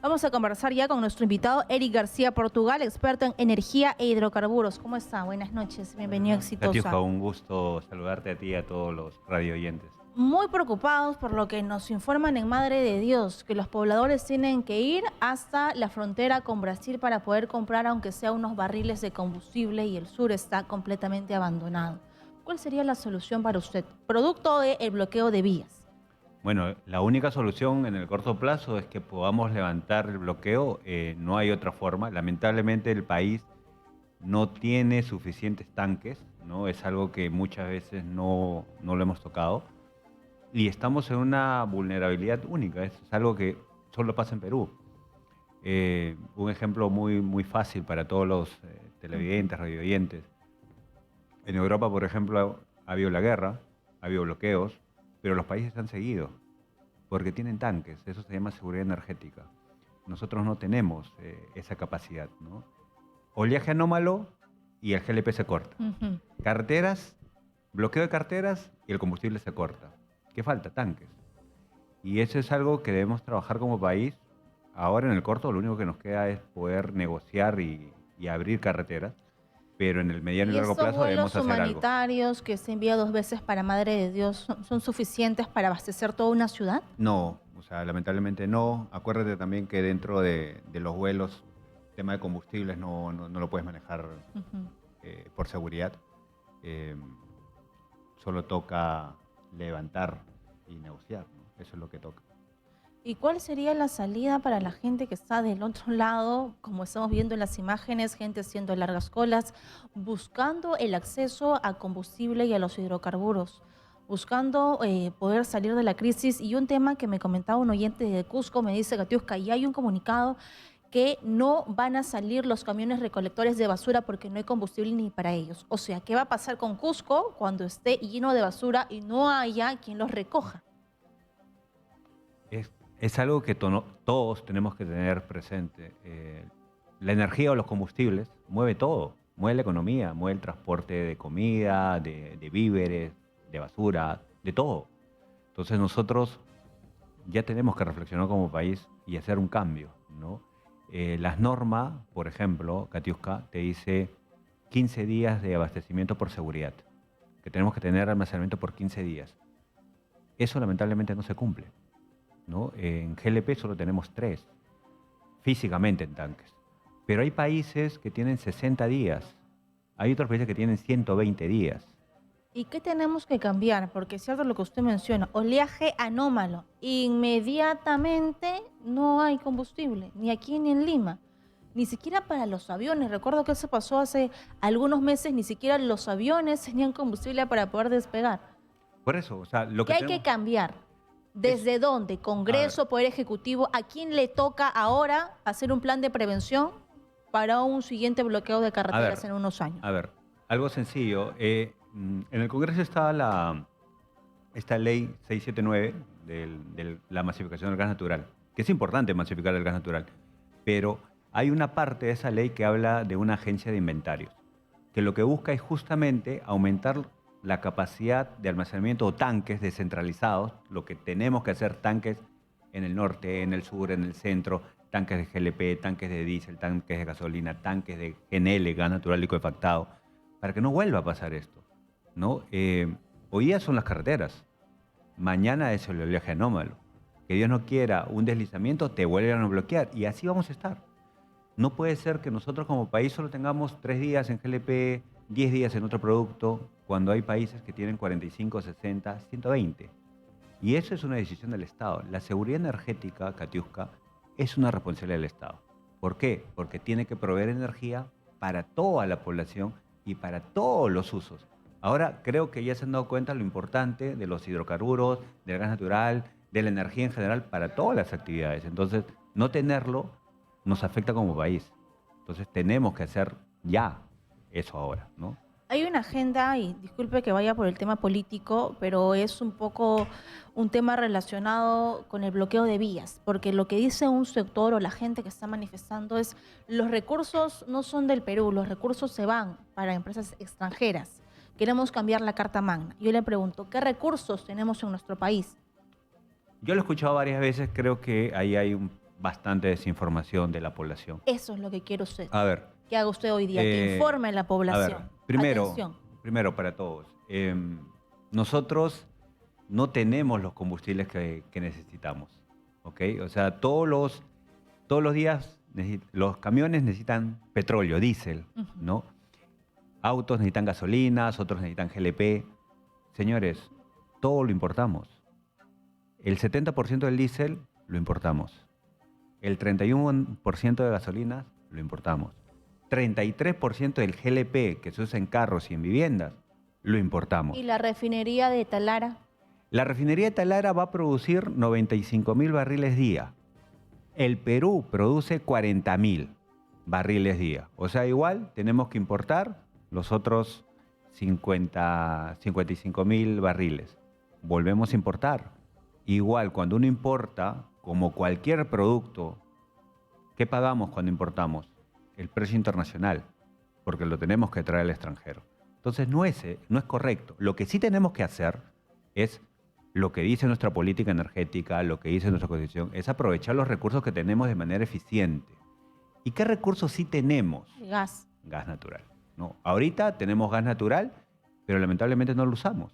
Vamos a conversar ya con nuestro invitado Eric García Portugal, experto en energía e hidrocarburos. ¿Cómo está? Buenas noches, bienvenido a Katiuska, Exitosa. un gusto saludarte a ti y a todos los radio oyentes. Muy preocupados por lo que nos informan en Madre de Dios, que los pobladores tienen que ir hasta la frontera con Brasil para poder comprar aunque sea unos barriles de combustible y el sur está completamente abandonado. ¿Cuál sería la solución para usted? Producto del bloqueo de vías. Bueno, la única solución en el corto plazo es que podamos levantar el bloqueo. No hay otra forma. Lamentablemente el país no tiene suficientes tanques, ¿no? Es algo que muchas veces no lo hemos tocado. Y estamos en una vulnerabilidad única. Es algo que solo pasa en Perú. Un ejemplo muy fácil para todos los televidentes, radioyentes. En Europa, por ejemplo, ha habido la guerra, ha habido bloqueos, pero los países han seguido porque tienen tanques. Eso se llama seguridad energética. Nosotros no tenemos esa capacidad, ¿no? Oleaje anómalo y el GLP se corta. Carreteras, bloqueo de carreteras y el combustible se corta. ¿Qué falta? Tanques. Y eso es algo que debemos trabajar como país. Ahora en el corto lo único que nos queda es poder negociar y abrir carreteras, pero en el mediano y ¿Y largo estos plazo debemos vuelos hacer algo. humanitarios que se envía 2 veces para Madre de Dios son suficientes para abastecer toda una ciudad? No, o sea, lamentablemente no. Acuérdate también que dentro de los vuelos, el tema de combustibles no lo puedes manejar Ujú. por seguridad. Eh, Solo toca levantar y negociar, ¿no? Eso es lo que toca. ¿Y cuál sería la salida para la gente que está del otro lado, como estamos viendo en las imágenes, gente haciendo largas colas, buscando el acceso a combustible y a los hidrocarburos, buscando poder salir de la crisis? Y un tema que me comentaba un oyente de Cusco, me dice, Katiuska, ya hay un comunicado que no van a salir los camiones recolectores de basura porque no hay combustible ni para ellos. O sea, ¿qué va a pasar con Cusco cuando esté lleno de basura y no haya quien los recoja? Es algo que todos tenemos que tener presente. La energía o los combustibles mueve todo, mueve la economía, mueve el transporte de comida, de víveres, de basura, de todo. Entonces nosotros ya tenemos que reflexionar como país y hacer un cambio, ¿no? Las normas, por ejemplo, Katiuska, te dice 15 días de abastecimiento por seguridad, que tenemos que tener almacenamiento por 15 días. Eso lamentablemente no se cumple, ¿no? En GLP solo tenemos 3, físicamente en tanques. Pero hay países que tienen 60 días, hay otros países que tienen 120 días. ¿Y qué tenemos que cambiar? Porque es cierto lo que usted menciona, oleaje anómalo. Inmediatamente no hay combustible, ni aquí ni en Lima. Ni siquiera para los aviones. Recuerdo que eso pasó hace algunos meses, ni siquiera los aviones tenían combustible para poder despegar. Por eso, o sea, lo ¿Qué que hay que tenemos cambiar? es, ¿Desde dónde? a ver, ¿Congreso, Poder Ejecutivo? ¿A quién le toca ahora hacer un plan de prevención para un siguiente bloqueo de a carreteras ver, en unos años? a ver, algo sencillo. En el Congreso está esta ley 679 de la masificación del gas natural, que es importante masificar el gas natural, pero hay una parte de esa ley que habla de una agencia de inventarios, que lo que busca es justamente aumentar la capacidad de almacenamiento o tanques descentralizados, lo que tenemos que hacer tanques en el norte, en el sur, en el centro, tanques de GLP, tanques de diésel, tanques de gasolina, tanques de GNL, gas natural licuefactado, para que no vuelva a pasar esto, ¿no? Hoy día son las carreteras, mañana es el oleaje anómalo. Que Dios no quiera un deslizamiento, te vuelven a bloquear y así vamos a estar. No puede ser que nosotros como país solo tengamos 3 días en GLP, 10 días en otro producto, cuando hay países que tienen 45, 60, 120. Y eso es una decisión del Estado. La seguridad energética, Katiuska, es una responsabilidad del Estado. ¿Por qué? Porque tiene que proveer energía para toda la población y para todos los usos. Ahora creo que ya se han dado cuenta lo importante de los hidrocarburos, del gas natural, de la energía en general para todas las actividades. Entonces, no tenerlo nos afecta como país. Entonces, tenemos que hacer ya eso ahora, ¿no? Hay una agenda, y disculpe que vaya por el tema político, pero es un poco un tema relacionado con el bloqueo de vías, porque lo que dice un sector o la gente que está manifestando es los recursos no son del Perú, los recursos se van para empresas extranjeras. Queremos cambiar la Carta Magna. Yo le pregunto, ¿qué recursos tenemos en nuestro país? Yo lo he escuchado varias veces, creo que ahí hay bastante desinformación de la población. Eso es lo que quiere usted. A ver, Que haga usted hoy día, que informe a la a ver, población. Atención. primero para todos, nosotros no tenemos los combustibles que necesitamos, ¿ok? O sea, todos los días los camiones necesitan petróleo, diésel, Ujú. ¿no? Autos necesitan gasolinas, otros necesitan GLP. Señores, todo lo importamos. El 70% del diésel lo importamos. El 31% de gasolinas lo importamos. 33% del GLP que se usa en carros y en viviendas lo importamos. ¿Y la refinería de Talara? La refinería de Talara va a producir 95.000 barriles día. El Perú produce 40.000 barriles día. O sea, igual tenemos que importar los otros 55.000 barriles. Volvemos a importar. Igual, cuando uno importa, como cualquier producto, ¿qué pagamos cuando importamos? El precio internacional, porque lo tenemos que traer al extranjero. Entonces no es correcto. Lo que sí tenemos que hacer es lo que dice nuestra política energética, lo que dice nuestra Constitución, es aprovechar los recursos que tenemos de manera eficiente. ¿Y qué recursos sí tenemos? El gas. Gas natural, ¿no? Ahorita tenemos gas natural, pero lamentablemente no lo usamos,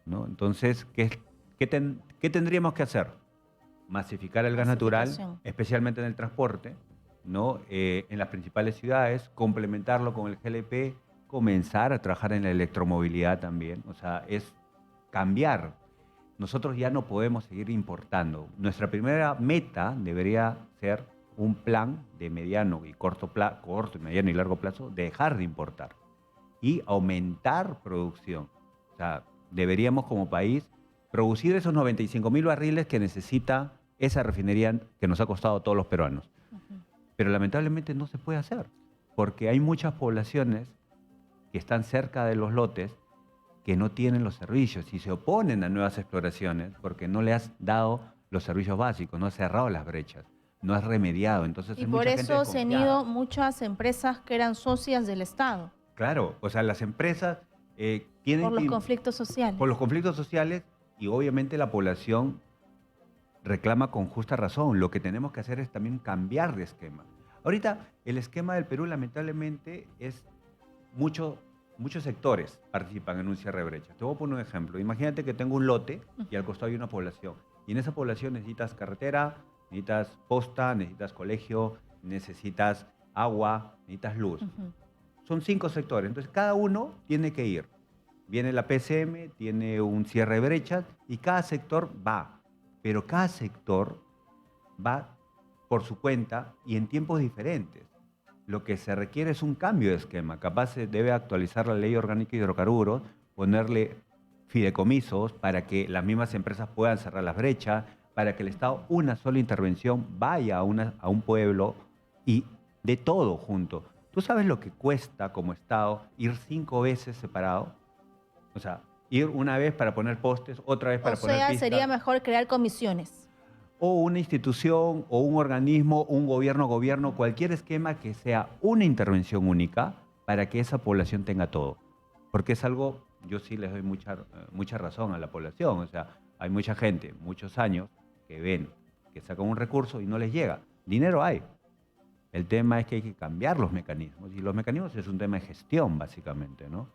¿no? Entonces, ¿qué tendríamos que hacer? Masificar el gas natural, Masificación. especialmente en el transporte, ¿no? En las principales ciudades, complementarlo con el GLP, comenzar a trabajar en la electromovilidad también. O sea, es cambiar. Nosotros ya no podemos seguir importando. Nuestra primera meta debería ser un plan de mediano y mediano y largo plazo, de dejar de importar y aumentar producción. O sea, deberíamos como país producir esos 95.000 barriles que necesita esa refinería que nos ha costado a todos los peruanos. Ujú. Pero lamentablemente no se puede hacer, porque hay muchas poblaciones que están cerca de los lotes que no tienen los servicios y se oponen a nuevas exploraciones porque no le has dado los servicios básicos, no has cerrado las brechas, no has remediado. Entonces Y hay por mucha gente eso se han desconfiada. ido muchas empresas que eran socias del Estado, Claro, o sea, las empresas tienen por los que, conflictos sociales. por los conflictos sociales, y obviamente la población reclama con justa razón. Lo que tenemos que hacer es también cambiar de esquema. Ahorita el esquema del Perú lamentablemente es muchos sectores participan en un cierre de brechas. Te voy a poner un ejemplo. Imagínate que tengo un lote y al costado hay una población. Y en esa población necesitas carretera, necesitas posta, necesitas colegio, necesitas agua, necesitas luz. Ujú. Son 5 sectores, entonces cada uno tiene que ir. Viene la PCM, tiene un cierre de brechas y cada sector va. Pero cada sector va por su cuenta y en tiempos diferentes. Lo que se requiere es un cambio de esquema. Capaz se debe actualizar la ley orgánica de hidrocarburos, ponerle fideicomisos para que las mismas empresas puedan cerrar las brechas, para que el Estado, una sola intervención, vaya a un pueblo y de todo junto. ¿Tú sabes lo que cuesta como Estado ir 5 veces separado? O sea, ir una vez para poner postes, otra vez para O poner sea, pistas. sería mejor crear comisiones. O una institución, o un organismo, un gobierno, cualquier esquema que sea una intervención única para que esa población tenga todo. Porque es algo, yo sí les doy mucha razón a la población. O sea, hay mucha gente, muchos años, que ven que sacan un recurso y no les llega. Dinero hay. El tema es que hay que cambiar los mecanismos. Y los mecanismos es un tema de gestión, básicamente, ¿no?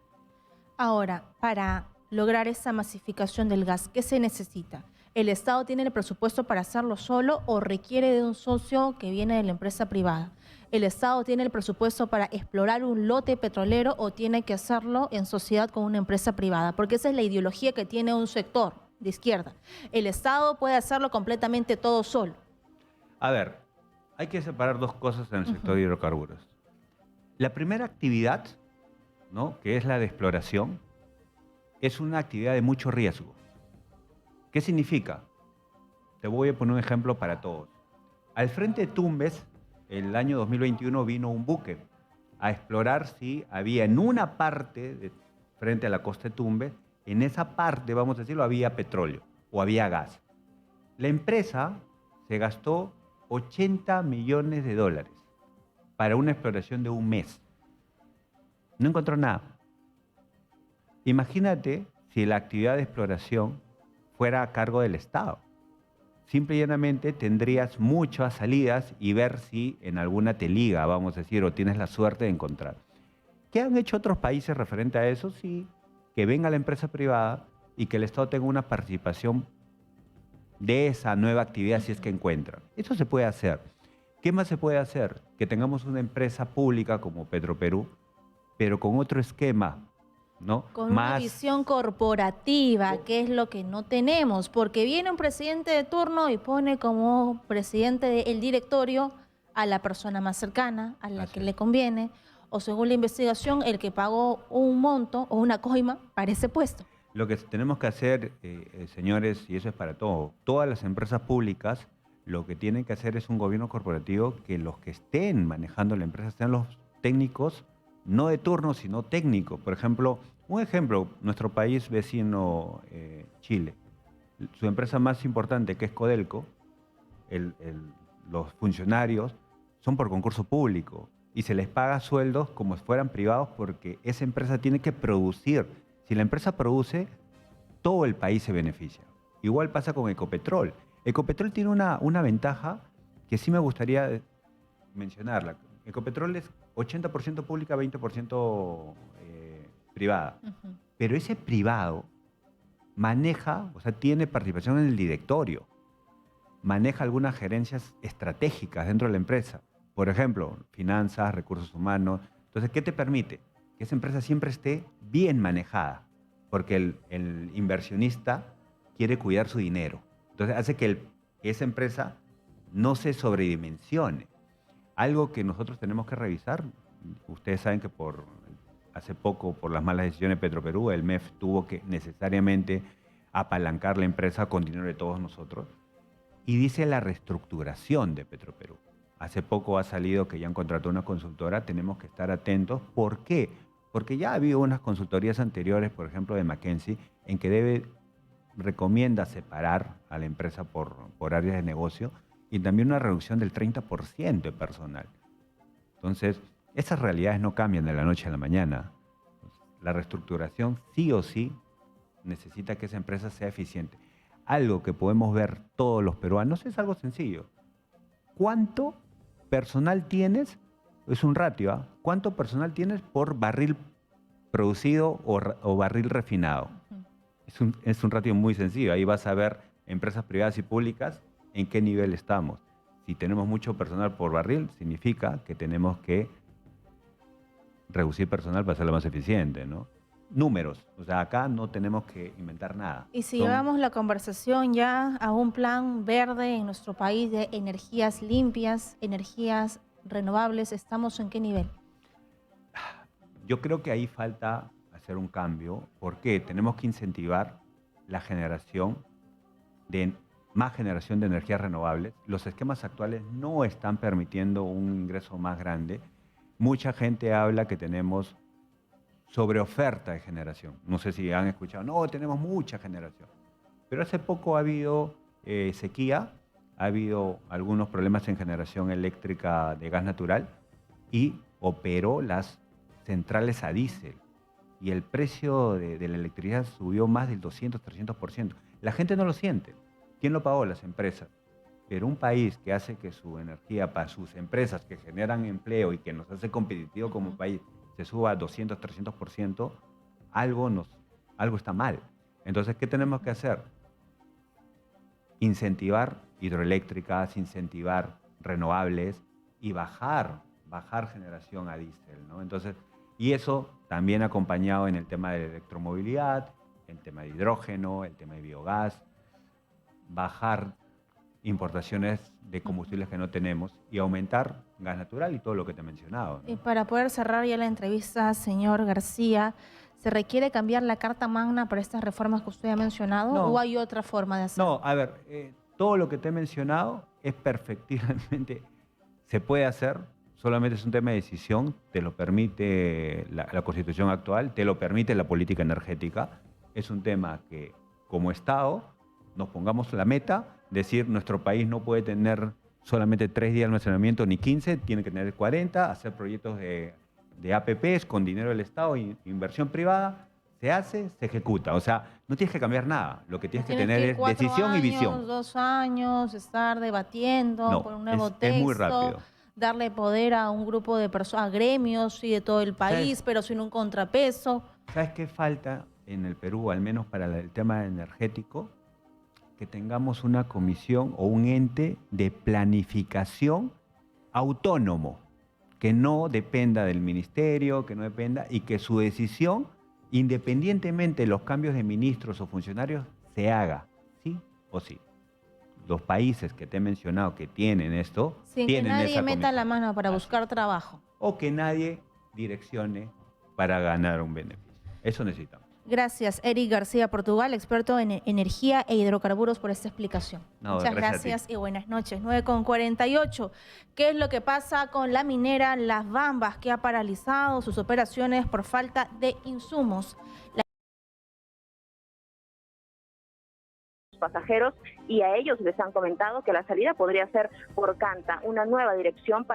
Ahora, para lograr esa masificación del gas, ¿qué se necesita? ¿El Estado tiene el presupuesto para hacerlo solo o requiere de un socio que viene de la empresa privada? ¿El Estado tiene el presupuesto para explorar un lote petrolero o tiene que hacerlo en sociedad con una empresa privada? Porque esa es la ideología que tiene un sector de izquierda. El Estado puede hacerlo completamente todo solo. A ver, hay que separar dos cosas en el sector Ujú. de hidrocarburos. La primera actividad, ¿no?, que es la de exploración, es una actividad de mucho riesgo. ¿Qué significa? Te voy a poner un ejemplo para todos. Al frente de Tumbes, el año 2021 vino un buque a explorar si había en una parte frente a la costa de Tumbes, en esa parte, vamos a decirlo, había petróleo o había gas. La empresa se gastó 80 millones de dólares para una exploración de un mes. No encontró nada. Imagínate si la actividad de exploración fuera a cargo del Estado. simple y llanamente tendrías muchas salidas y ver si en alguna te liga, vamos a decir, o tienes la suerte de encontrar. ¿Qué han hecho otros países referente a eso? Sí, que venga la empresa privada y que el Estado tenga una participación de esa nueva actividad si es que encuentran. Eso se puede hacer. ¿Qué más se puede hacer? Que tengamos una empresa pública como Petroperú, pero con otro esquema, ¿no? Con una visión corporativa, que es lo que no tenemos, porque viene un presidente de turno y pone como presidente del directorio a la persona más cercana, a la Así que es. le conviene, o según la investigación, el que pagó un monto o una coima para ese puesto. Lo que tenemos que hacer, señores, y eso es para todo, todas las empresas públicas, lo que tienen que hacer es un gobierno corporativo que los que estén manejando la empresa sean los técnicos, no de turno, sino técnicos. Por ejemplo, un ejemplo, nuestro país vecino, Chile, su empresa más importante, que es Codelco, los funcionarios son por concurso público y se les paga sueldos como si fueran privados porque esa empresa tiene que producir. Si la empresa produce, todo el país se beneficia. Igual pasa con Ecopetrol. Ecopetrol tiene una ventaja que sí me gustaría mencionarla. Ecopetrol es 80% pública, 20% privada. Pero ese privado maneja, o sea, tiene participación en el directorio, maneja algunas gerencias estratégicas dentro de la empresa. Por ejemplo, finanzas, recursos humanos. Entonces, ¿qué te permite? Que esa empresa siempre esté bien manejada, porque el inversionista quiere cuidar su dinero. Entonces, hace que esa empresa no se sobredimensione. Algo que nosotros tenemos que revisar, ustedes saben que hace poco, por las malas decisiones de Petroperú, el MEF tuvo que necesariamente apalancar la empresa con dinero de todos nosotros, y dice la reestructuración de Petroperú. Hace poco ha salido que ya han contratado una consultora, tenemos que estar atentos. ¿Por qué? Porque ya ha habido unas consultorías anteriores, por ejemplo de McKinsey, en que recomienda separar a la empresa por áreas de negocio y también una reducción del 30% de personal. Entonces, esas realidades no cambian de la noche a la mañana. La reestructuración sí o sí necesita que esa empresa sea eficiente. Algo que podemos ver todos los peruanos es algo sencillo. ¿Cuánto personal tienes? Es un ratio, ¿ah? ¿Cuánto personal tienes por barril producido o barril refinado? Es un ratio muy sencillo. Ahí vas a ver empresas privadas y públicas en qué nivel estamos. Si tenemos mucho personal por barril, significa que tenemos que reducir personal para hacerlo más eficiente, ¿no? Números. O sea, acá no tenemos que inventar nada. Y si llevamos la conversación ya a un plan verde en nuestro país de energías limpias, energías renovables, ¿estamos en qué nivel? Yo creo que ahí falta hacer un cambio. ¿Por qué? Tenemos que incentivar la generación más generación de energías renovables. Los esquemas actuales no están permitiendo un ingreso más grande. Mucha gente habla que tenemos sobreoferta de generación. No sé si han escuchado, no, tenemos mucha generación. Pero hace poco ha habido sequía, ha habido algunos problemas en generación eléctrica de gas natural y operó las centrales a diésel. Y el precio de la electricidad subió más del 200-300%. La gente no lo siente. ¿Quién lo pagó? Las empresas. Pero un país que hace que su energía para sus empresas que generan empleo y que nos hace competitivos como país se suba 200-300%, algo está mal. Entonces, ¿qué tenemos que hacer? Incentivar hidroeléctricas, incentivar renovables y bajar generación a diésel, ¿no? Entonces, y eso también acompañado en el tema de electromovilidad, el tema de hidrógeno, el tema de biogás, bajar importaciones de combustibles que no tenemos y aumentar gas natural y todo lo que te he mencionado, ¿no? Y para poder cerrar ya la entrevista, señor García, ¿se requiere cambiar la Carta Magna para estas reformas que usted ha mencionado o hay otra forma de hacerlo? No, a ver, todo lo que te he mencionado es perfectamente, se puede hacer, solamente es un tema de decisión, te lo permite la Constitución actual, te lo permite la política energética, es un tema que como Estado nos pongamos la meta, decir nuestro país no puede tener solamente 3 días de almacenamiento ni 15, tiene que tener 40, hacer proyectos de APPs con dinero del Estado, inversión privada, se hace, se ejecuta. O sea, no tienes que cambiar nada. Lo que tienes que Tienes tener que ir es 4 decisión y años, visión. 2 años, estar debatiendo No, por un nuevo es muy texto, rápido. darle poder a un grupo de personas, a gremios y de todo el ¿Sabes, país, pero sin un contrapeso. sabes qué falta en el Perú, al menos para el tema energético? Que tengamos una comisión o un ente de planificación autónomo, que no dependa del ministerio, que no dependa, y que su decisión, independientemente de los cambios de ministros o funcionarios, se haga, sí o sí. Los países que te he mencionado que tienen esto, Sin que tienen nadie esa meta la comisión. mano para Así buscar es. trabajo. O que nadie direccione para ganar un beneficio. Eso necesitamos. Gracias, Eric García Portugal, experto en energía e hidrocarburos, por esta explicación. No, Muchas gracias a ti. gracias y buenas noches. 9:48. ¿Qué es lo que pasa con la minera Las Bambas, que ha paralizado sus operaciones por falta de insumos? Pasajeros, y a ellos les han comentado que la salida podría ser por Canta, una nueva dirección para